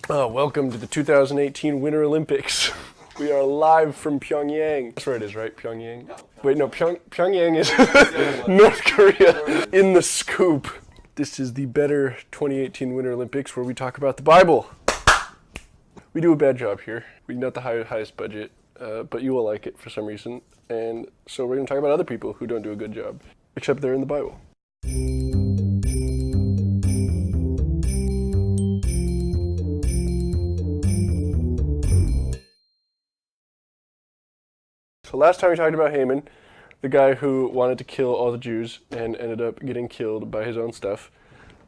Welcome to the 2018 Winter Olympics. We are live from Pyongyang. That's where it is, right? Pyongyang? Wait, no, Pyongyang is North Korea. In the scoop. This is the better 2018 Winter Olympics where we talk about the Bible. We do a bad job here. We not the highest budget, but you will like it for some reason. And so we're going to talk about other people who don't do a good job, except they're in the Bible. So last time we talked about Haman, the guy who wanted to kill all the Jews and ended up getting killed by his own stuff,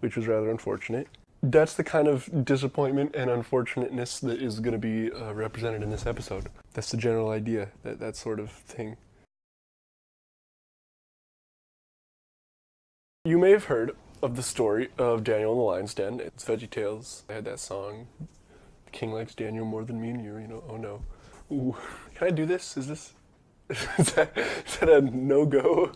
which was rather unfortunate. That's the kind of disappointment and unfortunateness that is going to be represented in this episode. That's the general idea, that sort of thing. You may have heard of the story of Daniel in the Lion's Den. It's VeggieTales. I had that song, "The King likes Daniel more than me and you, oh no." Ooh. Can I do this? Is that a no-go?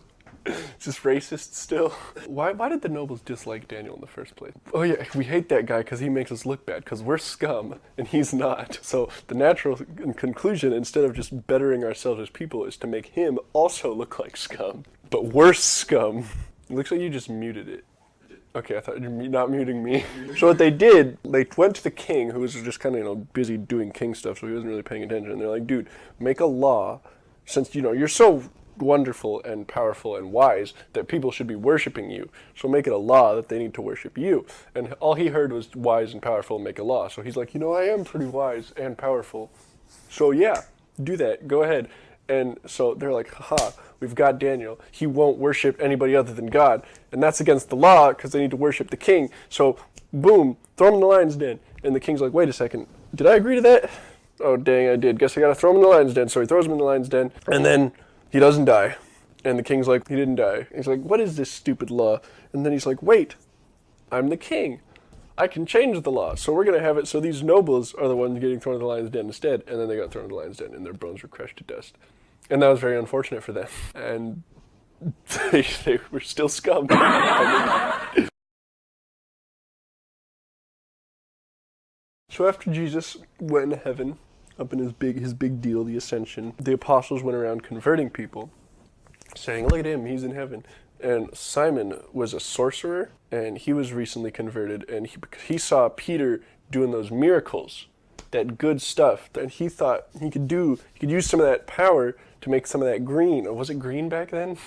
Is this racist still? Why did the nobles dislike Daniel in the first place? Oh yeah, we hate that guy because he makes us look bad, because we're scum, and he's not. So the natural conclusion, instead of just bettering ourselves as people, is to make him also look like scum. But worse scum. It looks like you just muted it. Okay, I thought you were not muting me. So what they did, they went to the king, who was just kind of, busy doing king stuff, so he wasn't really paying attention. And they're like, dude, make a law, since, you're so wonderful and powerful and wise that people should be worshiping you. So make it a law that they need to worship you. And all he heard was wise and powerful and make a law. So he's like, I am pretty wise and powerful. So yeah, do that. Go ahead. And so they're like, haha, we've got Daniel. He won't worship anybody other than God. And that's against the law because they need to worship the king. So boom, throw him in the lion's den. And the king's like, wait a second, did I agree to that? Oh, dang, I did. Guess I gotta throw him in the lion's den. So he throws him in the lion's den. And then he doesn't die. And the king's like, he didn't die. He's like, what is this stupid law? And then he's like, wait, I'm the king. I can change the law. So we're going to have it so these nobles are the ones getting thrown in the lion's den instead. And then they got thrown in the lion's den and their bones were crushed to dust. And that was very unfortunate for them. And they were still scum. So after Jesus went into heaven, up in his big deal, the ascension, the apostles went around converting people, saying, look at him, he's in heaven. And Simon was a sorcerer, and he was recently converted, and he saw Peter doing those miracles, that good stuff, that he thought he could use some of that power to make some of that green. Or was it green back then?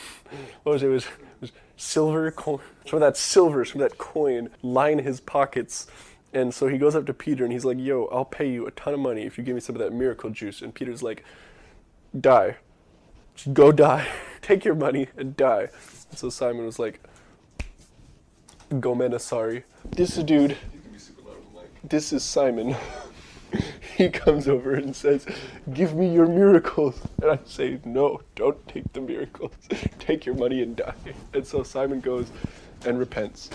What was it? It was silver coin. Some of that silver, some of that coin line his pockets. And so he goes up to Peter and he's like, yo, I'll pay you a ton of money if you give me some of that miracle juice. And Peter's like, die. Just go die. Take your money and die. And so Simon was like, Gomena, sorry. This dude, this is Simon. He comes over and says, give me your miracles. And I say, no, don't take the miracles. Take your money and die. And so Simon goes and repents.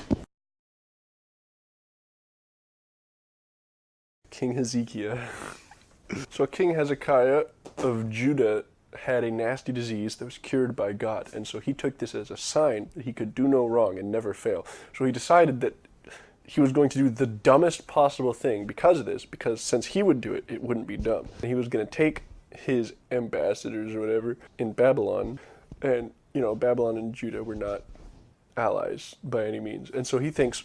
King Hezekiah. So King Hezekiah of Judah had a nasty disease that was cured by God. And so he took this as a sign that he could do no wrong and never fail. So he decided that he was going to do the dumbest possible thing because of this, because since he would do it, it wouldn't be dumb. And he was going to take his ambassadors or whatever in Babylon, and, Babylon and Judah were not allies by any means. And so he thinks,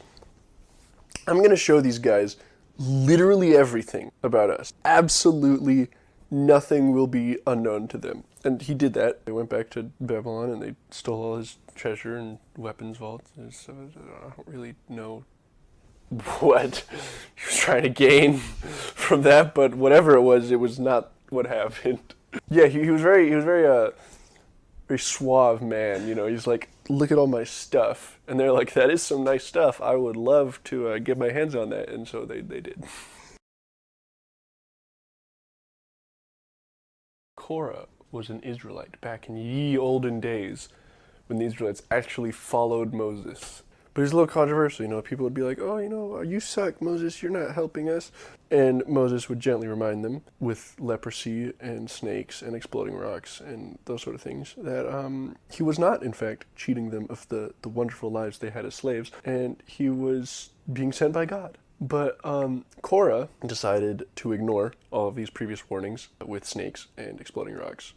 I'm going to show these guys literally everything about us. Absolutely nothing will be unknown to them. And he did that. They went back to Babylon and they stole all his treasure and weapons vaults. So I don't really know what he was trying to gain from that, but whatever it was not what happened. Yeah, he was very very suave man, he's like, look at all my stuff. And they're like, that is some nice stuff. I would love to get my hands on that. And so they did. Korah was an Israelite back in ye olden days when the Israelites actually followed Moses. But there's a little controversial, people would be like, oh, you suck, Moses, you're not helping us. And Moses would gently remind them with leprosy and snakes and exploding rocks and those sort of things that he was not, in fact, cheating them of the wonderful lives they had as slaves, and he was being sent by God. But Korah decided to ignore all of these previous warnings with snakes and exploding rocks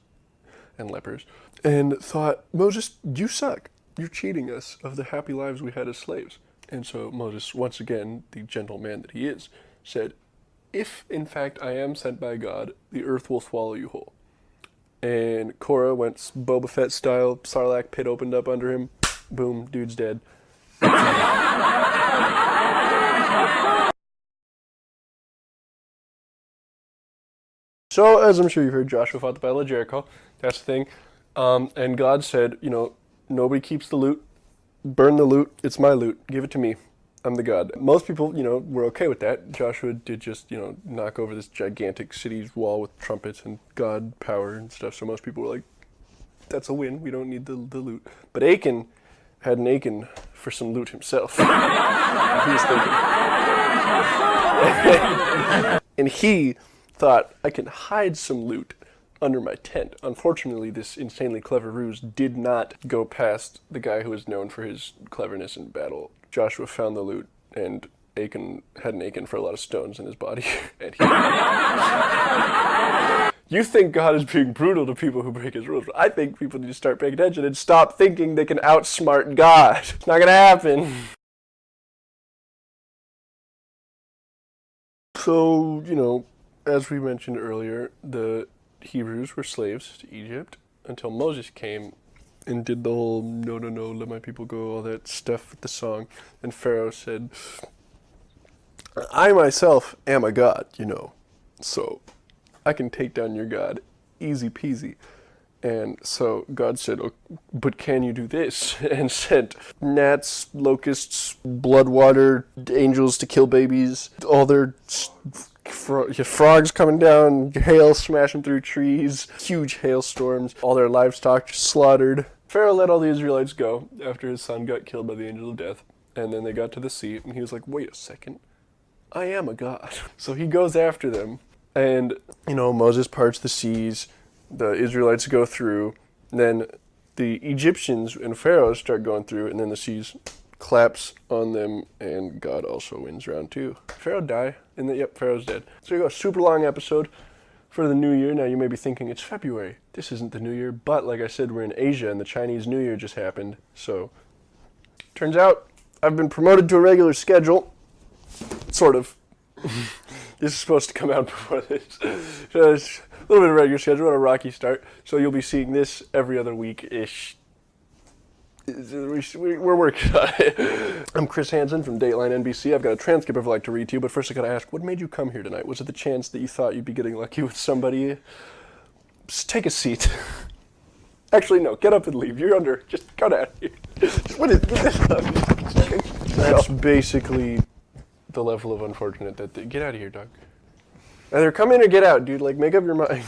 and lepers, and thought, Moses, you suck. You're cheating us of the happy lives we had as slaves. And so Moses, once again, the gentle man that he is, said, if in fact I am sent by God, the earth will swallow you whole. And Korah went Boba Fett style, Sarlacc pit opened up under him, boom, dude's dead. So, as I'm sure you've heard, Joshua fought the Battle of Jericho. That's the thing. And God said, nobody keeps the loot. Burn the loot. It's my loot. Give it to me. I'm the God. Most people, were okay with that. Joshua did just, knock over this gigantic city's wall with trumpets and God power and stuff. So most people were like, that's a win. We don't need the loot. But Achan had an Achan for some loot himself. He was thinking. And he thought, I can hide some loot under my tent. Unfortunately, this insanely clever ruse did not go past the guy who was known for his cleverness in battle. Joshua found the loot, and Achan had an Achan for a lot of stones in his body. And you think God is being brutal to people who break his rules, but I think people need to start paying attention and stop thinking they can outsmart God. It's not gonna happen. So, as we mentioned earlier, the Hebrews were slaves to Egypt until Moses came and did the whole no, let my people go, all that stuff with the song. And Pharaoh said, I myself am a god, so I can take down your god easy peasy. And so God said, oh, but can you do this? And sent gnats, locusts, blood water, angels to kill babies, all their frogs coming down, hail smashing through trees, huge hailstorms, all their livestock slaughtered. Pharaoh let all the Israelites go after his son got killed by the angel of death. And then they got to the sea, and he was like, wait a second, I am a god. So he goes after them, and, Moses parts the seas, the Israelites go through, then the Egyptians and Pharaoh start going through, and then the seas claps on them, and God also wins round 2. Pharaoh die, and Pharaoh's dead. So you go, super long episode for the new year. Now you may be thinking, it's February, this isn't the new year, but like I said, we're in Asia, and the Chinese New Year just happened, so turns out I've been promoted to a regular schedule, sort of. This is supposed to come out before this. So it's a little bit of a regular schedule, on a rocky start, so you'll be seeing this every other week-ish. We're working on it. I'm Chris Hansen from Dateline NBC. I've got a transcript I'd like to read to you, but first I gotta ask, what made you come here tonight? Was it the chance that you thought you'd be getting lucky with somebody? Just take a seat. Actually, no, get up and leave. You're under, just go down here. Get this up. That's basically the level of unfortunate that get out of here, dog. Either come in or get out, dude. Like, make up your mind.